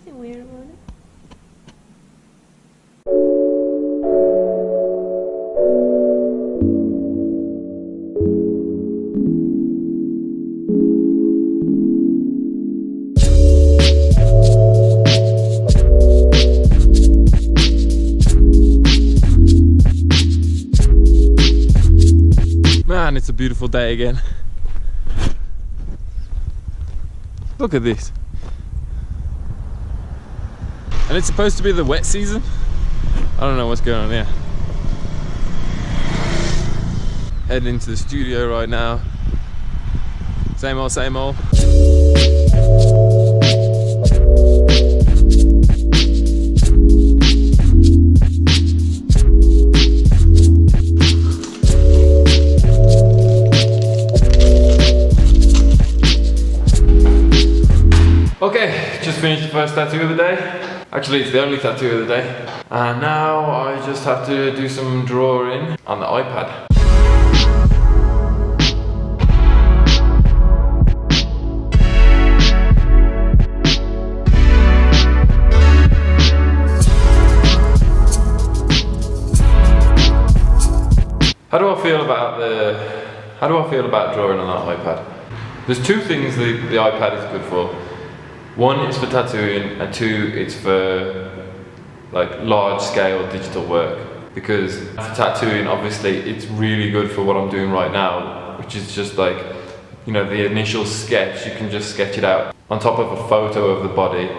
nothing weird about it. Man, it's a beautiful day again. Look at this. And it's supposed to be the wet season? I don't know what's going on here. Heading into the studio right now. Same old, same old. Okay, just finished the first tattoo of the day. Actually, it's the only tattoo of the day. And now I just have to do some drawing on the iPad. How do I feel about drawing on that iPad? There's two things the iPad is good for. One, it's for tattooing, and two, it's for like large scale digital work. Because for tattooing, obviously, it's really good for what I'm doing right now, which is just like, you know, the initial sketch. You can just sketch it out on top of a photo of the body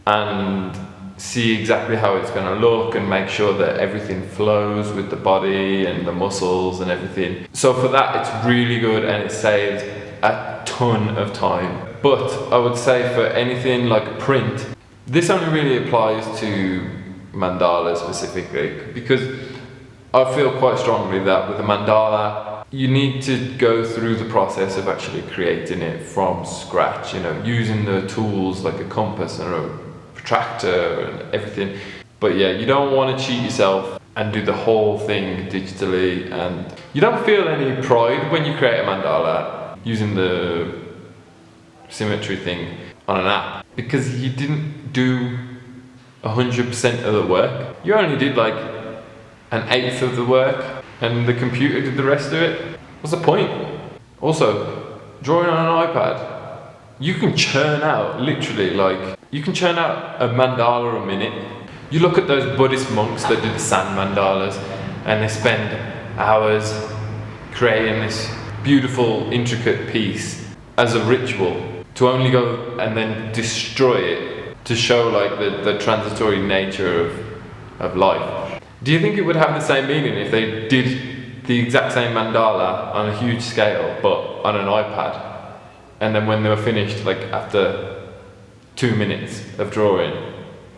and see exactly how it's going to look and make sure that everything flows with the body and the muscles and everything. So for that, it's really good, and it saves a ton of time. But I would say for anything like print, this only really applies to mandalas specifically, because I feel quite strongly that with a mandala, you need to go through the process of actually creating it from scratch, you know, using the tools like a compass and a protractor and everything. But yeah, you don't want to cheat yourself and do the whole thing digitally, and you don't feel any pride when you create a mandala using the symmetry thing on an app, because you didn't do 100% of the work. You only did like an eighth of the work, and the computer did the rest of it. What's the point? Also, drawing on an iPad, you can churn out literally like, you can churn out a mandala a minute. You look at those Buddhist monks that do the sand mandalas, and they spend hours creating this beautiful, intricate piece as a ritual, to only go and then destroy it to show like the transitory nature of life. Do you think it would have the same meaning if they did the exact same mandala on a huge scale but on an iPad, and then when they were finished, like after 2 minutes of drawing,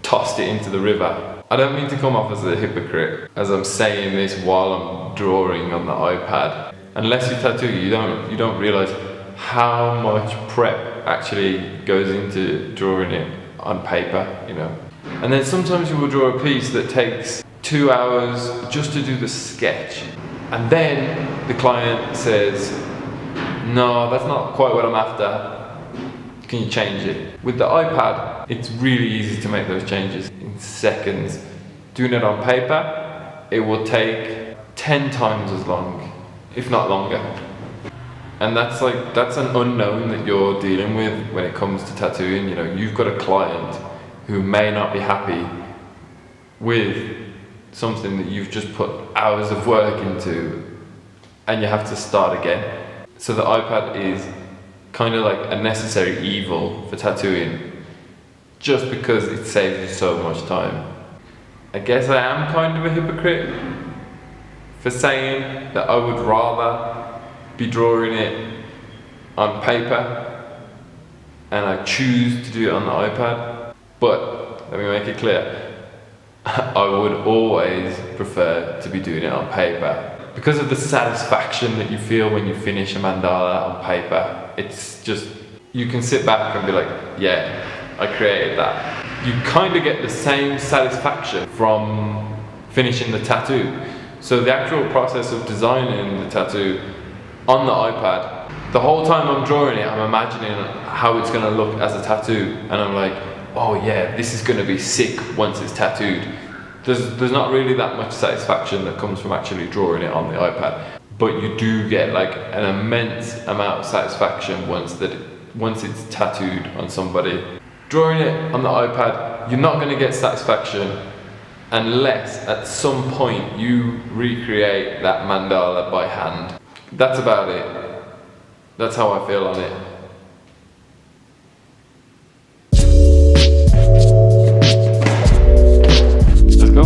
tossed it into the river? I don't mean to come off as a hypocrite as I'm saying this while I'm drawing on the iPad. Unless you tattoo, you don't realise how much prep actually goes into drawing it on paper, you know. And then sometimes you will draw a piece that takes 2 hours just to do the sketch, and then the client says, no, that's not quite what I'm after, can you change it? With the iPad, it's really easy to make those changes in seconds. Doing it on paper, it will take 10 times as long, if not longer. And that's an unknown that you're dealing with when it comes to tattooing. You know, you've got a client who may not be happy with something that you've just put hours of work into, and you have to start again. So the iPad is kind of like a necessary evil for tattooing, just because it saves you so much time. I guess I am kind of a hypocrite for saying that I would rather be drawing it on paper, and I choose to do it on the iPad. But let me make it clear, I would always prefer to be doing it on paper, because of the satisfaction that you feel when you finish a mandala on paper. It's just, you can sit back and be like, yeah, I created that. You kind of get the same satisfaction from finishing the tattoo. So the actual process of designing the tattoo on the iPad, the whole time I'm drawing it, I'm imagining how it's going to look as a tattoo, and I'm like, oh yeah, this is going to be sick once it's tattooed. There's not really that much satisfaction that comes from actually drawing it on the iPad, but you do get like an immense amount of satisfaction once it's tattooed on somebody. Drawing it on the iPad, you're not going to get satisfaction unless at some point you recreate that mandala by hand. That's about it. That's how I feel on it. Let's go.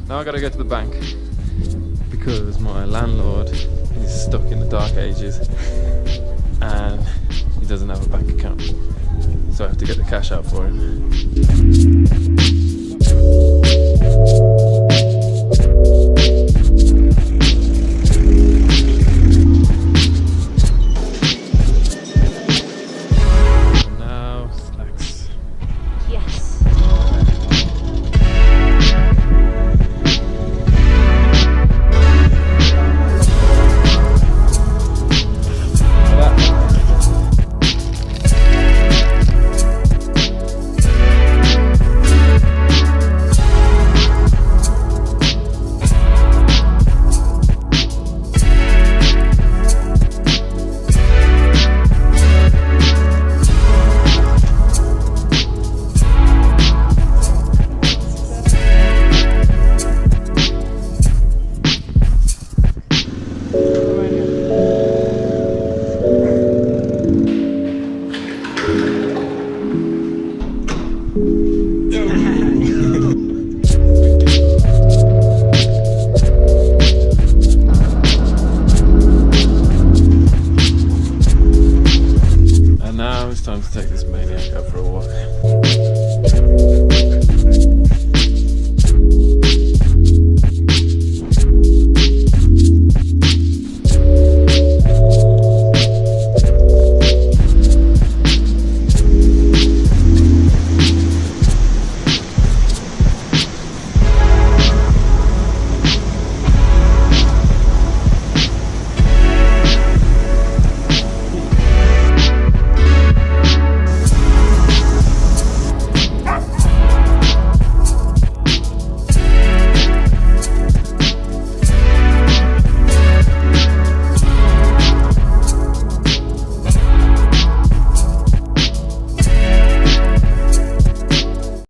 Now I gotta go to the bank because my landlord is stuck in the dark ages and he doesn't have a bank account. So I have to get the cash out for him. Now, slacks. Yes. And now it's time to take this maniac out for a walk.